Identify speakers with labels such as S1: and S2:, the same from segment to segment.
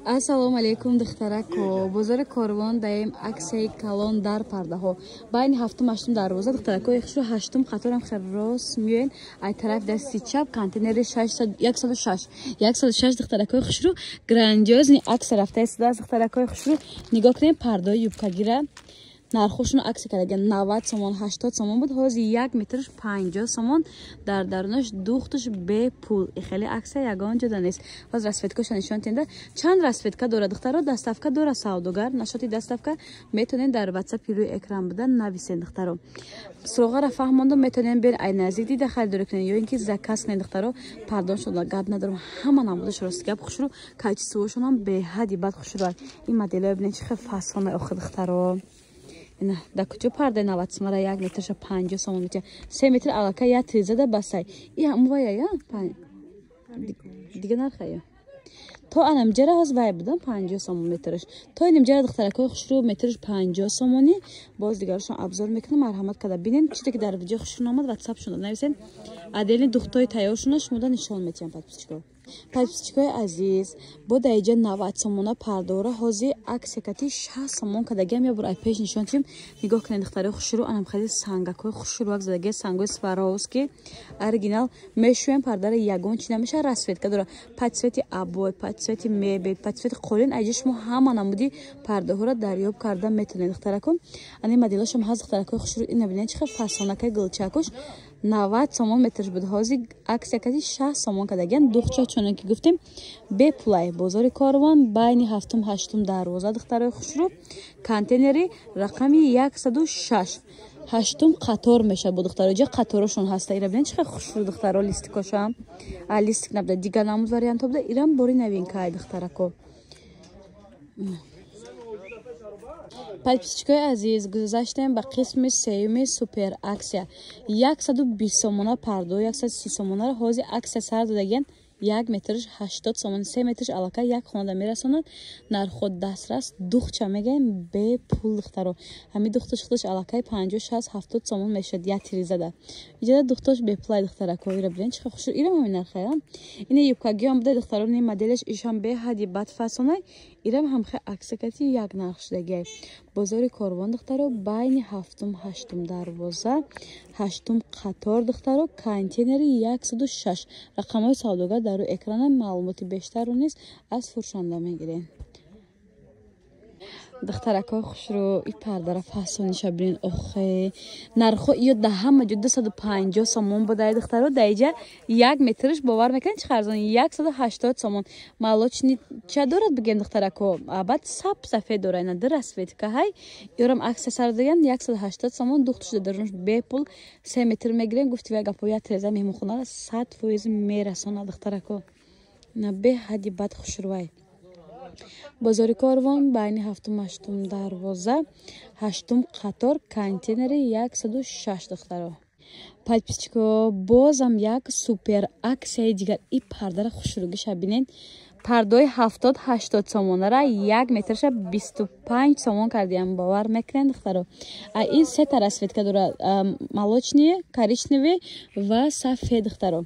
S1: Ассалому алейкум духтарако. Бозори корвон даем аксияи калон дар пардаҳо. Байни ҳафтум ҳаштум дарвоза духтарако ихшро ҳаштум қаторам хирос миёен ай тараф дасти чап контейнери 106 духтарако ихшро грандиозни акс рафта истодааст духтарако ихшро нигоҳ кунем пардаҳои юбкагира нархушон акси кардаген 90 сомон 80 сомон буд ҳози 1 метрш 50 сомон дар дарунаш духтуш бе пул ихели аксия ягон ҷода нест ҳоз расветкаша нишон тенда чанд расветка дора духтаро доставка дора савдогар нашоти доставка метонен дар WhatsApp рӯи экран буда нависен духтаро суроғара фаҳмондо метонен бер ай наздик дида харидорӣ кунен ё ин ки заказ кунен духтаро пардоншон гап надорам ҳама намудаш рост гап хушру качествошонам беҳади бад хушру ин моделҳо бинен чӣ хел фасонаи охир духтаро да куҷо пардаи 90 сомара 1 метрша 50 сомон меча 3 метр алака я тризада басай и ҳамвая я дига нархая то анамҷара ҳоз вай будам 50 сомон метрш то инамҷара духтаракои хушру метрш 50 сомони боз дигарошон абзор мекунам марҳамат када бинен чизе ки дар видео хушру омад WhatsApp шуда нависен адели духтои тайёршона шумода нишон метиҳам подписчиков подписчикои азиз бо даиҷа 90 сомона пардора ҳози аксекати 60 сомон кадагиам я бур ай пеш нишон тим нигоҳ кунед духтарои хушру анам хели сангакои хушруак задаги сангои Сваровски оригинал мешӯем пардара ягон чи намеша расветка дора подсвети абой подсвети мебел подсвети қолин айҷа шумо ҳама намуди пардаҳоро дарёб карда метонед духтаракон ани моделашам ҳаст духтаракои хушру ин набинед чихел фасонакай гулчакуш 90 сомон метрш буд ҳози аксиякати 60 сомон кадагиан духча чунон ки гуфтем беплай бозори корвон байни ҳафтум ҳаштум дарвоза духтарои хушру контейнери рақами 106 ҳаштум қатор меша бо духтаро ҷа қаторошон ҳаста ира бинен чихел хушру духтаро листикошам а листик набуда дига намуд варианто буда ирам бори новинкаи духтарако подписчикои азиз гузаштем ба қисми сеюми супер аксия 120 сомона пардо 130 сомонара ҳози аксия сар додагиан 1 метрш 80 сомон 3 метрш алака як хонада мерасонад нархо дастрас духча мегем бе пул духтаро ҳами духтош худаш алакай 50 60 70 сомон мешад я тиризада иҷада духтош беплай духтарако ира билен чихел хушур ира ҳамин нархаям ина юбкагиам буда духтаро ни моделеш ишам беҳади бад фасонай ирам ҳамхе аксакати як нарх шудагиай бозори корвон духтаро байни ҳафтум ҳаштум дарвоза ҳаштум қатор духтаро контейнери 106 рақамҳои савдогар дар рӯи экрана маълумоти бештарро низ аз фурӯшанда мегирем духтаракои хушру и пардара фасониша бинен охе нархо ё да ҳама ҷо 250 сомон будай духтаро даиҷа 1 метрш бовар мекунед чи харзони 180 сомон малочни ча дорад бигем духтарако абад сап сафед дора ина ду расветка ҳай ёрам аксия сар додаган 180 сомон духт шуда дарунаш бепул 3 метр мегирем гуфти вай гапо я треза меҳмонхонара 100% мерасонад духтарако на беҳади бад хушрувай бозори корвон байни ҳафтум ҳаштум дарвоза ҳаштум қатор контейнери 106 духтаро подписчико бозам як супер аксияи дигар и пардара хушругиша бинен пардои 70-80 сомонара 1 метрша 25 сомон кардиам бовар мекунен духтаро ин сета расветка дора молочные коричневые ва сафед духтаро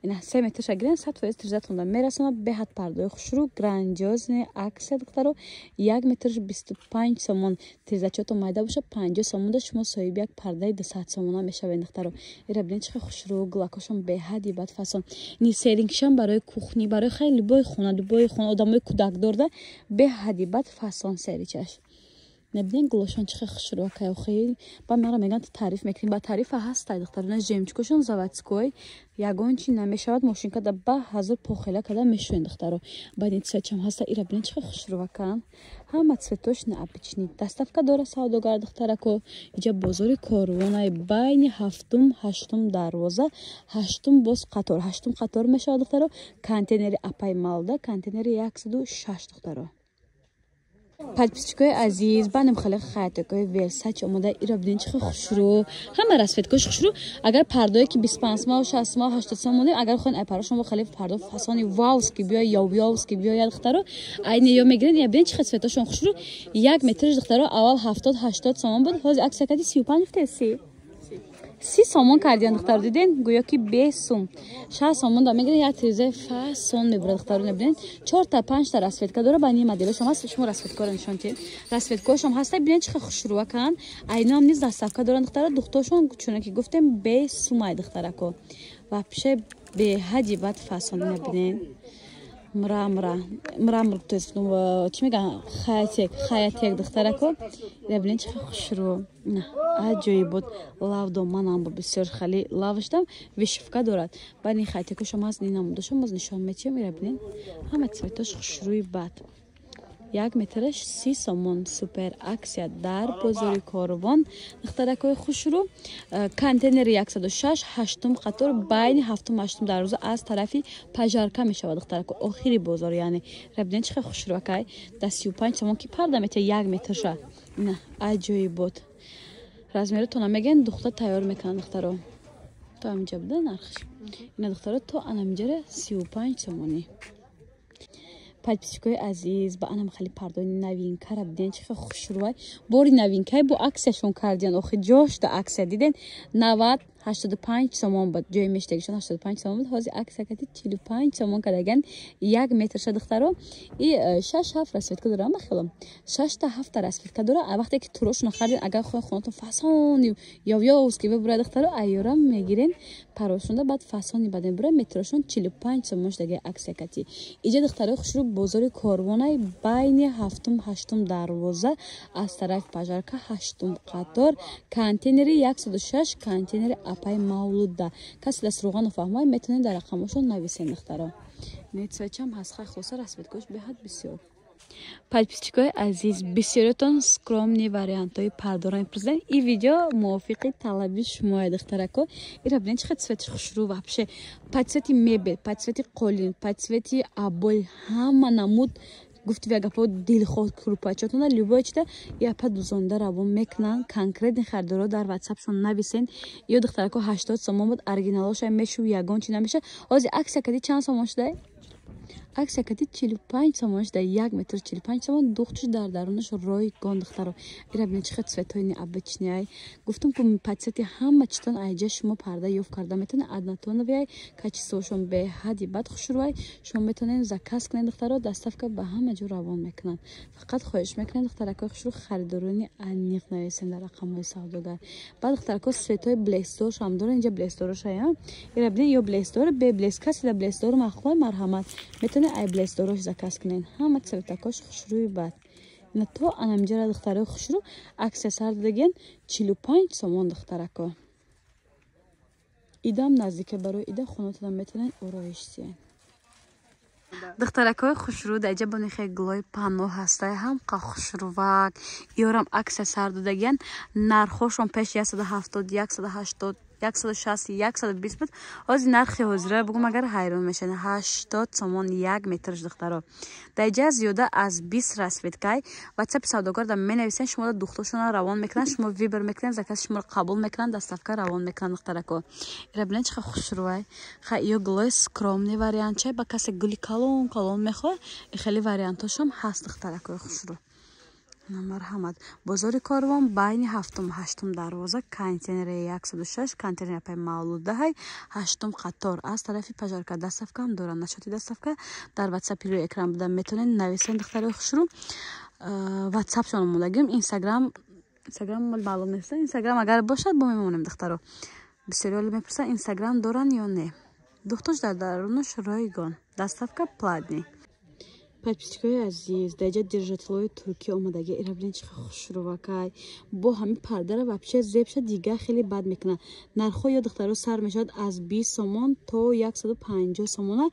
S1: ина 3 метрша гирен 100% тризатонда мерасонад беҳад пардои хушру грандиозне аксия духтаро 1 метрш 25 сомон тризачото майда боша 50 сомонда шумо соҳиби як пардаи 200 сомона мешавед духтаро ира бинен чихел хушру гулакошон беҳади бад фасон ни серингшам барои кухни барои хеле любой хона одамои кӯдакдорда беҳади бад фасон серичаш набинен гулошон чихел хушрувакай охи ба мара меган таъриф мекунӣ ба таърифа ҳастай духтарона жемчукошон заводской ягон чи намешавад мошинкада ба ҳазор похела када мешӯен духтаро баъди цветчам ҳаста ира бинен чихел хушрувакан ҳама цветош необычный доставка дора савдогар духтарако иҷа бозори корвонай байни ҳафтум ҳаштум дарвоза ҳаштум боз қатор ҳаштум қатор мешавад духтаро контейнери апай малда контейнери 106 духтаро подписчикои азиз банем хеле хайтакои версачи омода ира бинен чихел хушру ҳама расветкош хушру агар пардое ки 25 мал 60 мал 80 сомон монем агар хоин ай парашон бо хеле пардо фасони вауски биё ёвёвски биё я духтаро айне ё мегирен я бинен чихел цветошон хушру 1 метрш духтаро аввал 70-80 сомон буд ҳози аксиякати 35 фтеси 30 сомон кардиан духтар дидин гӯё ки 20 сум 60 сомон да мегирад як тирезаи фасон мебурад духтару набинен 4 та 5 та расветка дора ба ни моделошам ҳаст шумо расветкаро нишон тед расветкаошам ҳаста бинед чӣ хел хушрӯва кан айнам низ дастсафка доранд духтара духтошон чуна ки гуфтем 20 сум ай духтарако вообще беҳади бад фасон набинен мрамр то есть чӣ мегӯям хаятек духтарако набинен чӣ хел хушрӯ аҷоибот лав доманам бо бисёр хали лаваштам вишивка дорад баъди хаятекошам ҳаст намудошам боз нишон метиҳам набинен ҳама цветош хушрӯи бад 1 метраш 30 сомон супер аксия дар бозори Корвон духтаракои хушрӯ контейнери 106 ҳаштум қатор байни 7-8 дароза аз тарафи пажарка мешавад духтарако охири бозор яъне рабиден чӣ хел хушрӯ акай да 35 сомон ки парда метия 1 метрша на аҷоибот размеротона мегӯянд духта тайёр мекунанд духтаро то ҳаминҷа буда нархш ина духтаро то анамиҷара 35 сомонӣ подписчикои азиз ба анам хали пардаи новинка ра биден чӣ хел хушрӯвай бори новинкаи бо аксияшон кардиан охи ҷошта аксия диден 90-85 сомон буд ҷои мештагишон 85 сомон буд ҳозир аксия кати 45 сомон кардаган 1 метр ша духтаро и 6-7 расветка дора ама хело 6 та 7 расветка дора вақте ки турошона хардин агар хонатон фасони ёвёвски бибура духтаро айёра мегирен парошонда баъд фасони баден бура метрошон 45 сомон шдаги аксия кати иҷа духтарои хушрӯ бозори Корвонай байни 7-8 дарвоза аз тарафи пажарка 8 қатор контейнери 106 контейнери апай мавлуда каси даструға нафаҳмай метавонед дар рақамошон нависен духтаро нецвечам ҳаст хай хулоса расветкош беҳад бисёр подписчикои азиз бисёротон скромни вариантҳои пардора мепурсиданд и видео мувофиқи талаби шумои духтарако ира бинед чӣ хел цвети хушрӯ вообще по цвети мебел по цвети қолин по цвети обой ҳама намуд гуфти вягапо дилхоҳ крупачотона любое чита япа дузонда равон мекунанд конкретни хардоро дар ватсапшон нависен ё духтарако 80 сомон буд оригиналоша мешу ягон чи намеша ҳозир аксия кади чанд сомон шудай аксия кати 45 сомон шуда 1 метр 45 сомон духтуш дар дарунаш ройгон духтаро ира бинед чӣ хел цветҳои необычный гуфтам ку по цвети ҳама читон айҷа шумо парда ёфт карда метавонед однотоновый качествоашон беҳади бад хушрӯай шумо метавонед заказ кунед духтаро доставка ба ҳама ҷо равон мекунанд фақат хоҳиш мекунем духтаракои хушрӯ харидорони аниқ нависен дар рақамҳои савдогар баъд духтарако цветҳои блесдорш ҳам доранд инҷа блесдороша ира бинед ё блесдор бе блес каси да блесдор махлой марҳамат метавонед ай блесдорош заказ кунед ҳама цветакош хушрӯи бад ина то анамиҷара духтарои хушрӯ аксия сар додагиен 45 сомон духтарако идам наздика барои ида хонатонам метавонед ороиш сиен духтаракои хушрӯ дар иҷа бонихе глои панно ҳастай ҳамқа хушрӯвак иёрам аксия сар додагиен нархошон пеш 170 180 160 120 буд ҳозир нархи ҳозира бугум агар ҳайрон мешавед 80 сомон 1 метрш духтаро дар иҷа зиёда аз 20 расветкай ватсапи савдогар да менависен шумо да духтошона равон мекунанд шумо вибр мекунед закази шуморо қабул мекунанд доставка равон мекунанд духтарако ира бинед чӣ хел хушрӯвай хай ё глои скромни вариантчай ба касе гули калон мехоҳад хеле вариантошам ҳаст духтаракои хушрӯ марҳамат бозори Корвон байни 7-8 дарвоза контейнери 106 контейнери апай мавлудаҳай 8 қатор аз тарафи пажарка доставка ҳам доранд нашоти доставка дар ватсапи рӯи экран буда метавонед нависен духтарои хушрӯ ватсапшон омодагим инстаграм маълум нест инстаграм агар бошад бо мемонем духтаро бисёриҳоли мепурсанд инстаграм доранд ё не духтуш дар дарунаш ройгон доставка платный подписчикои азиз дар иҷа держателои туркӣ омадаги ира бинед чӣ хел хушрӯвакай бо ҳамин пардара вообще зебша дигар хеле бад мекунад нархҳо ё духтаро сар мешавад аз 20 сомон то 150 сомона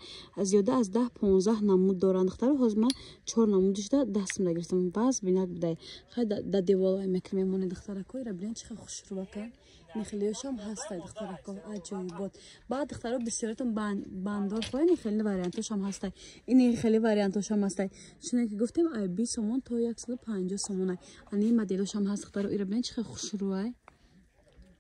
S1: зиёда аз 10-15 намуд доранд духтаро ҳозир ман 4 намудишда дастам дагирифтам баъз бинак будай хай да деволай мемонед духтарако ира бинед чӣ хел хушрӯвакай нихелиёшам ҳастай духтарако аҷоибот баъд духтаро бисёротон бандор хоҳед нихели вариантошам ҳастай ини хели вариантошам ҳастай чуне ки гуфтем ай 20 сомон то 150 сомонай ани моделошам ҳаст духтаро ира бинед чӣ хел хушрӯвай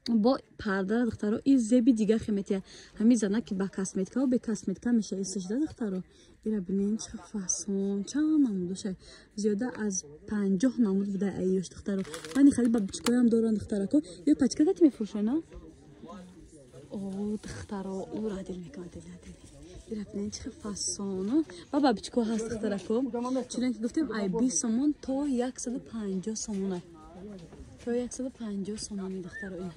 S1: бо парда духтаро и зеби дигар хеметия ҳамин зана ки ба косметика бе косметика меша истишда духтаро ира бинед чӣ хел фасон чанд намудошай зиёда аз 50 намуд буда айёш духтаро мани хали бабичкоям доранд духтарако ё пачка кати мефурӯшена او دخترا او را دل میکنه دل گرفتن چه فاسونو و بابچکو هست دخترکو چون که گفتم ای 20 سومون تا 150 سومونه تا 150 سومونی دخترا این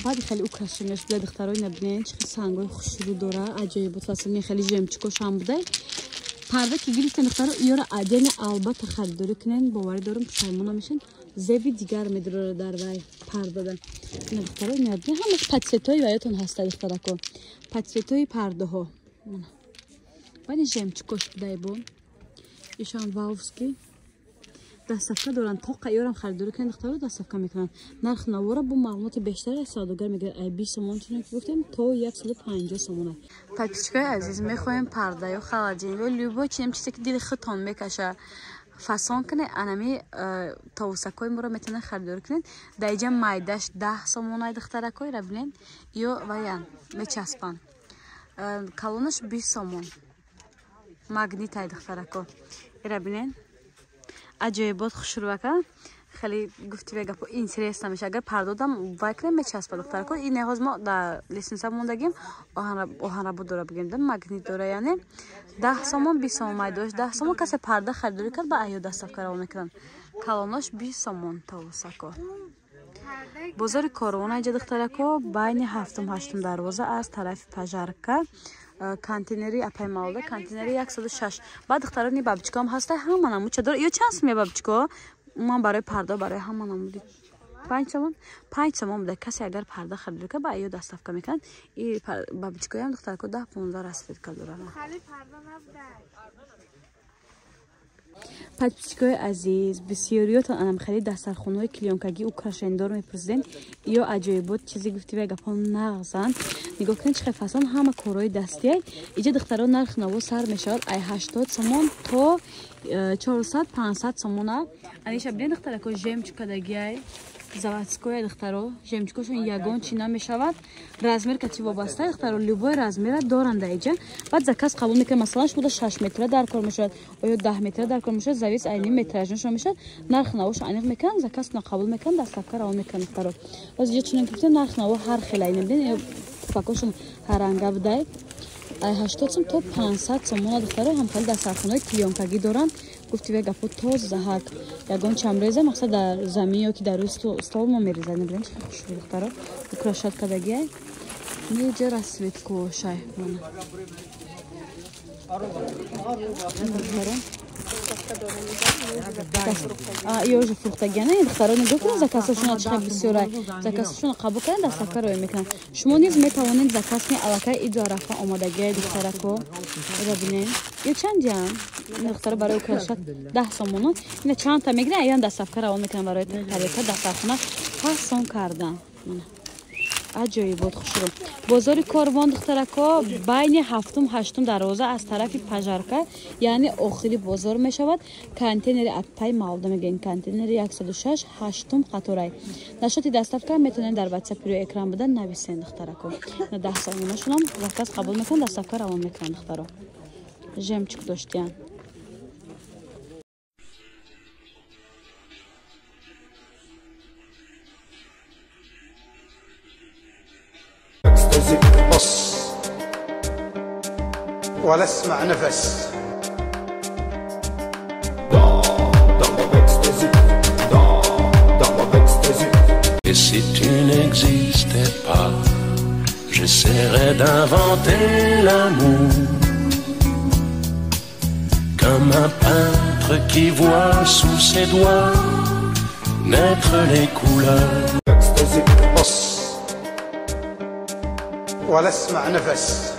S1: بعد خیلی اوکراشنش بوده دخترا این ببینین چه سنگای خوشرو داره عجیب بود واسه خیلی جمچکوش هم بوده پرده که گرفتن دخترا یارو عدن البته خریداری کنن باوری دارم پشیمون نمیشن زبی دیگر میداره در وای پرده ده این دخترا این ببینین همش پاتسیتای وایتون هست دخترکو پاتسیتای پرده ها بعد جمچکوش بوده بو ایشان واوسکی دستافکا دارن تا قیارم خریداری کنن دخترا دستافکا میکنن نرخ نوارا با معلومات بیشتر سوداگر میگه ای 20 سومون چون که گفتم تا 150 سومونه پاکیچکای عزیز میخوایم پرده و خلاجین و لوبا چیم چیزی که دل خودتون میکشه فاسون کنه انمی توسکای مرا میتونه خریداری کنین دایجا مایداش 10 سومونه دخترکای را ببینین یا وایان میچسبن کالونش 20 سومون ماگنیت ای دخترکو را ببینین عجیبات خوشروکه خیلی گفتی بگم اینترس نمیشه اگر پردادم وایکن میچسبه دخترکو این نیاز ما در لیسنس موندگیم آهن بود داره بگیم ماگنیت داره یعنی 10 سومون 20 سومون مایداش 10 سومون کسی پرده خریداری کرد با ایو دستافکا رو میکنن کالونش 20 سومون توسکو بازار کاروان اینجا دخترکو بین 7 و 8 دروازه از طرف پژارکا کانتینری اپای مالده کانتینری 106 بعد دخترانی بابچکام هسته همونم چطور یا چند سومه بابچکو من برای پرده برای همونم بودی 5 سومون بوده کسی اگر پرده خریداری که با ایو دستافکا میکن این بابچکای هم دخترکو 10 15 رسید کار داره
S2: خالی پرده نبوده
S1: پاچکای عزیز بسیاریاتون انم خرید دسترخوان‌های کلیونکاگی اوکراشندار میپرسیدن یا عجایبات چیزی گفتی و گپان نغزن نگاه کنید چه فصل همه کارهای دستیه اینجا دختران نرخ نو سر میشود ای 80 سومون تا 400 500 سومونه انیش ببین دخترکو جیم چکدگی заводской дохтаро жемчкошон ягон чи намешавад размер ки вобаста дохтаро любой размера доранд айҷа баъд заказ қабул мекунад масалан шуда 6 метра дар кор мешавад оё 10 метра дар кор мешавад завис айни метражнашон мешавад нарх навош аниқ мекунад заказ қабул мекунад дастафка равон мекунад дохтаро боз ҷо чунон ки нарх наво ҳар хела айни бинед факошон ҳаранга будай ай 80 сом то 500 сомона дохтаро ҳам хали дастархонҳои клеёнкагӣ доранд گفتی به گپو توز زهک یگان چمریزه مقصد در زمین یا که در روی استال ما میریزه نبرین چه خوش رو دخترا بکراشت کدگی نیجا رسوید کوشای مانه یوز فروختگی نه دخترا نگاه کنید زکاسشون چقدر بسیاره زکاسشون قبول کردن دستافکا رو میکنن شما نیز میتوانید زکاس نی الکای ایجارفا آمادگی دخترا کو ببینید یا چند جام دخترا برای کلاشت 10 سومونو اینا چند تا میگیرن ایان دستافکا رو میکنن برای طریقه دسترخونه فاسون کردن عجیب بود خوشرو بازار کاروان دخترکا بین 7 و 8 دروازه از طرف پژارکا یعنی آخری بازار می شود کانتینر اپای مالده میگن کانتینر 106 8 قطورای نشاط دستافکا میتونن در واتساپ روی اکران بدن نویسین دخترکا 10 سالونشون هم زکاس قبول میکنن دستافکا روان میکنن دخترا جمچک داشتین
S3: بص ولا اسمع نفس
S4: Et si tu n'existais pas, j'essaierais d'inventer l'amour comme un peintre qui voit sous ses doigts naître les couleurs.
S3: بص ولا اسمع نفس